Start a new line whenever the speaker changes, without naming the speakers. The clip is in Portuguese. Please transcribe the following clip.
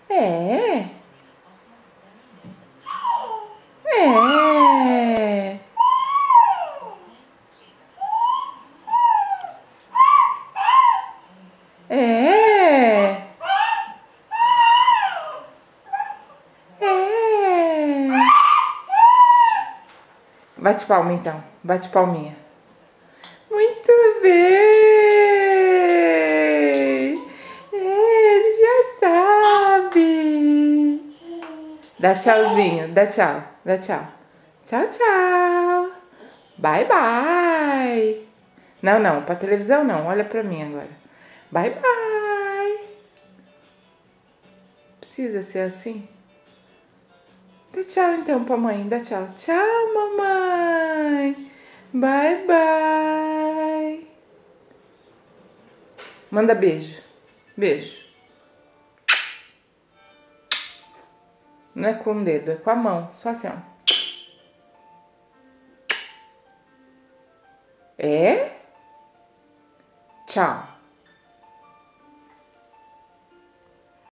É. É. É. É. Bate palma então. Bate palminha. Muito bem. Ele já sabe. Dá tchauzinho. Dá tchau. Dá tchau. Tchau, tchau. Bye, bye. Não, não. Pra televisão não. Olha pra mim agora. Bye, bye. Precisa ser assim? Dá tchau então pra mãe. Dá tchau. Tchau, mamãe. Bye, bye. Manda beijo. Beijo. Não é com o dedo, é com a mão. Só assim, ó. É? Tchau.